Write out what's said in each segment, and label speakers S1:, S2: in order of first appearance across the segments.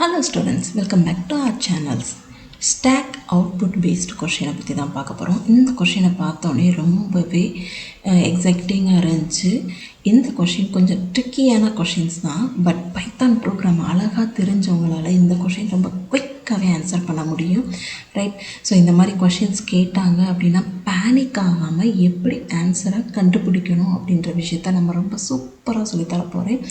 S1: Hello students, welcome back to our channels. Stack output based question பற்றி தான் பார்க்க போகிறோம். இந்த கொஷினை பார்த்தோன்னே ரொம்பவே எக்ஸைட்டிங்காக இருந்துச்சு. இந்த கொஷின் கொஞ்சம் ட்ரிக்கியான கொஷின்ஸ் தான், பட் பைத்தான் ப்ரோக்ராம் அழகாக தெரிஞ்சவங்களால இந்த கொஷின் ரொம்ப குயிக்காகவே ஆன்சர் பண்ண முடியும், ரைட்? ஸோ இந்த மாதிரி கொஷின்ஸ் கேட்டாங்க அப்படின்னா பேனிக் ஆகாமல் எப்படி ஆன்சரை கண்டுபிடிக்கணும் அப்படின்ற விஷயத்த நம்ம ரொம்ப சூப்பராக சொல்லித்தர போகிறேன்.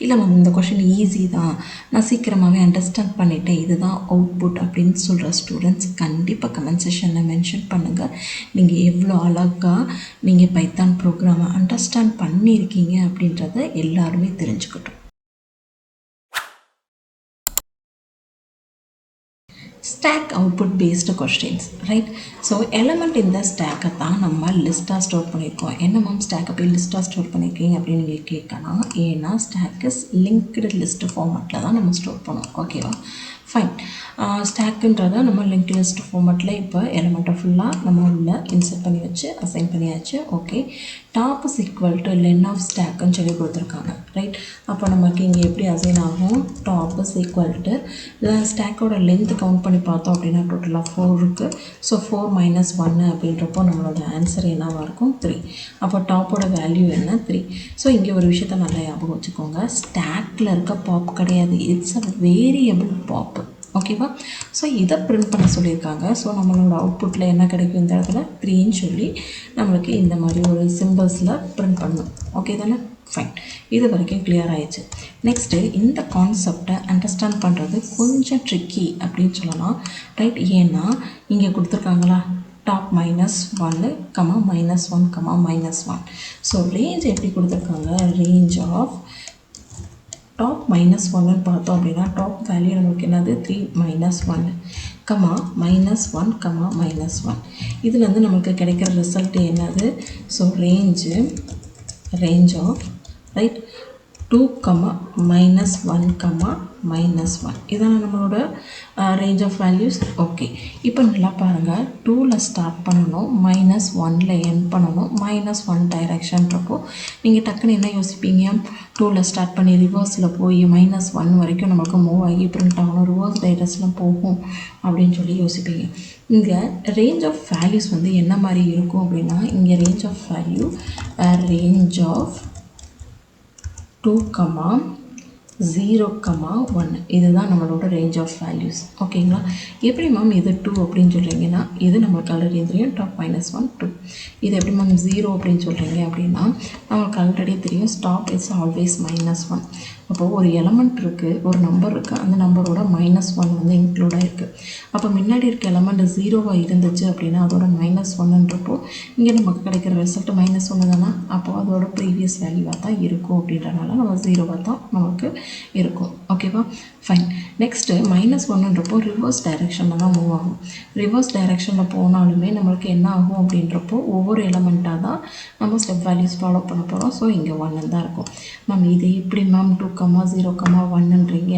S1: இல்லை மேம் இந்த கொஷின் ஈஸி தான், நான் சீக்கிரமாகவே அண்டர்ஸ்டாண்ட் பண்ணிட்டேன், இதுதான் அவுட்புட் அப்படின்னு சொல்கிற ஸ்டூடெண்ட்ஸ் கண்டிப்பாக கமெண்ட் செஷனில் மென்ஷன் பண்ணுங்கள். நீங்கள் எவ்வளோ அழகாக நீங்கள் பைத்தான் ப்ரோக்ராமை அண்டர்ஸ்டாண்ட் பண்ணியிருக்கீங்க அப்படின்றத எல்லாருமே தெரிஞ்சுக்கிட்டோம். Stack output based questions, right? So element இந்த ஸ்டாக்கை தான் நம்ம லிஸ்ட்டாக ஸ்டோர் பண்ணியிருக்கோம். என்ன மேம் ஸ்டாக்கை போய் லிஸ்ட்டாக ஸ்டோர் பண்ணியிருக்கீங்க அப்படின்னு நீங்கள் கேட்கலாம். ஏன்னா ஸ்டாக் இஸ் லிங்க்டு லிஸ்ட் ஃபார்மேட்டில் தான் நம்ம ஸ்டோர் பண்ணுவோம், ஓகேவா? ஃபைன். ஸ்டாக்குன்றதை நம்ம லிங்க் லிஸ்ட் ஃபார்மேட்டில் இப்போ எலமெண்ட்டை ஃபுல்லாக நம்ம உள்ள இன்சர்ட் பண்ணி வச்சு அசைன் பண்ணியாச்சு, okay. Top is equal to len of ஸ்டாக்குன்னு சொல்லி கொடுத்துருக்காங்க, ரைட்? அப்போ நமக்கு இங்கே எப்படி அசைன் ஆகும்? டாப் இஸ் ஈக்குவல் டு ஸ்டாக்கோட லென்த் கவுண்ட் பண்ணி பார்த்தோம் அப்படின்னா டோட்டலாக 4 இருக்குது. ஸோ 4 - 1 அப்படின்றப்போ நம்மளோட ஆன்சர் என்னவாக இருக்கும்? 3. அப்போ டாப்போட வேல்யூ என்ன? 3. ஸோ இங்கே ஒரு விஷயத்த நல்லா ஞாபகம் வச்சுக்கோங்க, ஸ்டாக்கில் இருக்க பாப் கிடையாது, இட்ஸ் அ வேரியபிள் பாப், ஓகேவா? ஸோ இதை பிரிண்ட் பண்ண சொல்லியிருக்காங்க. ஸோ நம்மளோட அவுட்புட்டில் என்ன கிடைக்கும்? இந்த இடத்துல 3ன்னு சொல்லி நம்மளுக்கு இந்த மாதிரி ஒரு சிம்பிள்ஸில் பிரிண்ட் பண்ணணும், ஓகே தானே? ஃபைன். இது வரைக்கும் கிளியர் ஆயிடுச்சு. நெக்ஸ்ட்டு இந்த கான்செப்டை அண்டர்ஸ்டாண்ட் பண்ணுறது கொஞ்சம் ட்ரிக்கி அப்படின்னு சொல்லலாம், ரைட்? ஏன்னா இங்கே கொடுத்துருக்காங்களா டாப் -1, -1, -1. ஸோ ரேஞ்ச் எப்படி கொடுத்துருக்காங்க? ரேஞ்ச் ஆஃப் டாப் -1ன்னு பார்த்தோம் அப்படின்னா டாப் வேல்யூ நமக்கு என்னது? 3 - 1, -1, -1. இதுலேருந்து நமக்கு கிடைக்கிற ரிசல்ட் என்னது? So range of, right, 2, -1, -1. இதான நம்மளோட ரேஞ்ச் ஆஃப் வேல்யூஸ், ஓகே. இப்போ நல்லா பாருங்கள், 2ல் ஸ்டார்ட் பண்ணணும், -1ல் எண்ட் பண்ணணும், -1 டைரெக்ஷன்றப்போ நீங்கள் டக்குன்னு என்ன யோசிப்பீங்க? 2ல் ஸ்டார்ட் பண்ணி ரிவர்ஸில் போய் -1 வரைக்கும் நமக்கு மூவ் ஆகி பிரிண்ட் ஆகணும், ரிவர்ஸ் டைரக்ஷனில் போகும் அப்படின்னு சொல்லி யோசிப்பீங்க. இங்கே ரேஞ்ச் ஆஃப் வேல்யூஸ் வந்து என்ன மாதிரி இருக்கும் அப்படின்னா, இங்கே range of value range of 2, 0, 1. இதுதான் நம்மளோட ரேஞ்ச் ஆஃப் வேல்யூஸ், ஓகேங்களா? எப்படி மேம் இது 2 அப்படின்னு சொல்கிறீங்கன்னா, இது நம்மளுக்கு ஆல்ரெடி தெரியும், டாப் -1, 2. இது எப்படி மேம் 0 அப்படின்னு சொல்கிறீங்க அப்படின்னா, நம்மளுக்கு ஆல்ரெடி தெரியும் ஸ்டாப் இஸ் ஆல்வேஸ் -1. அப்போது ஒரு எலமெண்ட் இருக்குது, ஒரு நம்பர் இருக்குது, அந்த நம்பரோட -1 வந்து இன்க்ளூட் ஆகிருக்கு. அப்போ முன்னாடி இருக்க எலமெண்ட் 0வாக இருந்துச்சு அப்படின்னா அதோட -1ன்றப்போ இங்கே நமக்கு கிடைக்கிற ரிசல்ட் -1 தானே? அப்போது அதோட ப்ரீவியஸ் வேல்யூவாக தான் இருக்கும் அப்படின்றனால நம்ம 0வாக தான் நமக்கு இருக்கும், ஓகேவா? ஃபைன். நெக்ஸ்ட்டு -1ன்றப்போ ரிவர்ஸ் டைரெக்ஷனில் தான் மூவ் ஆகும். ரிவர்ஸ் டைரெக்ஷனில் போனாலுமே நம்மளுக்கு என்ன ஆகும் அப்படின்றப்போ ஒவ்வொரு எலமெண்ட்டாக தான் நம்ம ஸ்டெப் வேல்யூஸ் ஃபாலோ பண்ண போகிறோம். ஸோ இங்கே 1 தான் இருக்கும். மேம் இது எப்படி மேம் 2, 0, 1ன்றீங்க?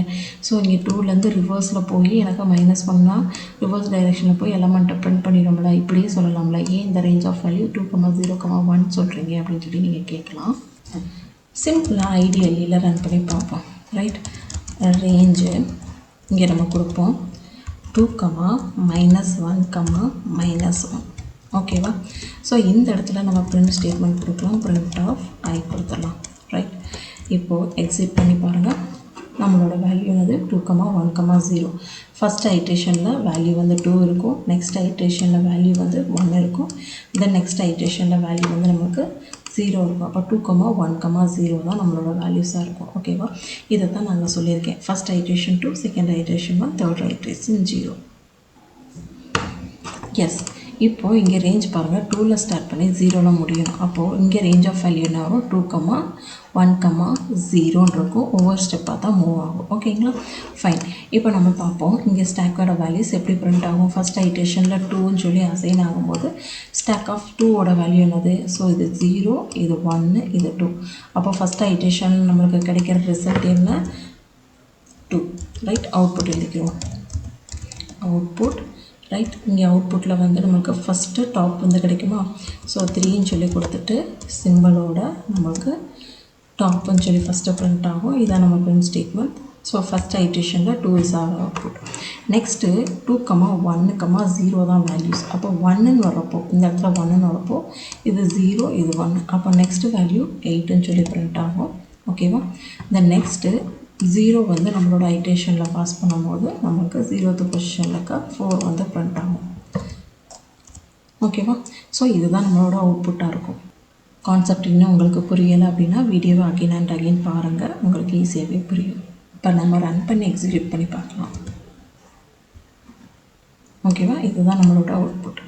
S1: ஸோ இங்கே 2லேருந்து ரிவர்ஸில் போய் எனக்கு -1னா ரிவர்ஸ் டைரெக்ஷனில் போய் எலமெண்ட்டை பிரிண்ட் பண்ணிடும்ல, இப்படியே சொல்லலாம்ல. ஏன் இந்த ரேஞ்ச் ஆஃப் வேல்யூ 2, 0, 1 சொல்கிறீங்க அப்படின்னு சொல்லி நீங்கள் கேட்கலாம். சிம்பிளாக ஐடியலியில் ரன் பண்ணி பார்ப்போம், ரைட்? ரேஞ்சு இங்கே நம்ம கொடுப்போம் 2, -1, -1, ஓகேவா? ஸோ இந்த இடத்துல நம்ம பிரிண்ட் ஸ்டேட்மெண்ட் கொடுக்கலாம், பிரிண்ட் ஆஃப் ஐ கொடுத்துடலாம், ரைட்? இப்போது எக்ஸிட் பண்ணி பாருங்கள், நம்மளோட வேல்யூ வந்து 2, 1, 0. ஃபஸ்ட் ஐட்ரேஷனில் வேல்யூ வந்து 2 இருக்கும், நெக்ஸ்ட் ஐட்ரேஷனில் வேல்யூ வந்து 1 இருக்கும், தென் நெக்ஸ்ட் ஐட்ரேஷனில் வேல்யூ வந்து நமக்கு 0 இருக்கும். அப்போ 2, 1, 0 தான் நம்மளோட வேல்யூஸாக இருக்கும், ஓகேவா? இதை தான் நாங்கள் சொல்லியிருக்கேன். First iteration 2, second iteration 1, third iteration 0. Yes. இப்போது இங்கே ரேஞ்ச் பாருங்கள், 2ல் ஸ்டார்ட் பண்ணி 0ல் முடியணும். அப்போது இங்கே ரேஞ்ச் ஆஃப் வேல்யூ என்ன வரும்? 2, 1, 0ன்னு இருக்கும். ஒவ்வொரு ஸ்டெப்பாக தான் மூவ் ஆகும், ஓகேங்களா? ஃபைன். இப்போ நம்ம பார்ப்போம் இங்கே ஸ்டாக்கோட வேல்யூஸ் எப்படி பிரிண்ட் ஆகும். ஃபஸ்ட் ஐட்ரேஷனில் 2ன்னு சொல்லி அசைன் ஆகும்போது ஸ்டாக் ஆஃப் 2ஓட வேல்யூ என்னது? ஸோ இது 0, இது 1, இது 2. அப்போ ஃபஸ்ட் ஐட்ரேஷன் நம்மளுக்கு கிடைக்கிற ரிசல்ட் என்ன? 2, ரைட்? அவுட்புட் எழுதிக்கிறோம், அவுட்புட், ரைட்? இங்கே அவுட்புட்டில் வந்து நமக்கு ஃபஸ்ட்டு டாப் வந்து கிடைக்குமா? ஸோ 3ன்னு சொல்லி கொடுத்துட்டு சிம்பிளோட நமக்கு டாப்னு சொல்லி ஃபஸ்ட்டு பிரிண்ட் ஆகும். இதான் நம்ம பிரிண்ட் ஸ்டேட்மெண்ட். ஸோ ஃபஸ்ட் ஐட்ரேஷனில் 2 இஸ் ஆர் அவுட்புட். நெக்ஸ்ட்டு 2,1,0 தான் வேல்யூஸ். அப்போ 1ன்னு வரப்போ இந்த இடத்துல 1ன்னு வரப்போ இது 0 இது 1. அப்போ நெக்ஸ்ட்டு வேல்யூ 8ன்னு சொல்லி பிரிண்ட் ஆகும். ஓகேவா? இந்த நெக்ஸ்ட்டு 0 வந்து நம்மளோட ஐட்ரேஷனில் பாஸ் பண்ணும்போது நமக்கு 0th பொசிஷனில் 4 வந்து பிரிண்ட் ஆகும். ஓகேவா? ஸோ இதுதான் நம்மளோட அவுட்புட்டாக இருக்கும். கான்செப்ட் இன்னும் உங்களுக்கு புரியலை அப்படின்னா வீடியோவை அகைன் அண்ட் அகைன் பாருங்கள், உங்களுக்கு ஈஸியாகவே புரியும். இப்போ நம்ம ரன் பண்ணி எக்ஸிக்யூட் பண்ணி பார்க்கலாம். ஓகேவா? இதுதான் நம்மளோட அவுட்புட்.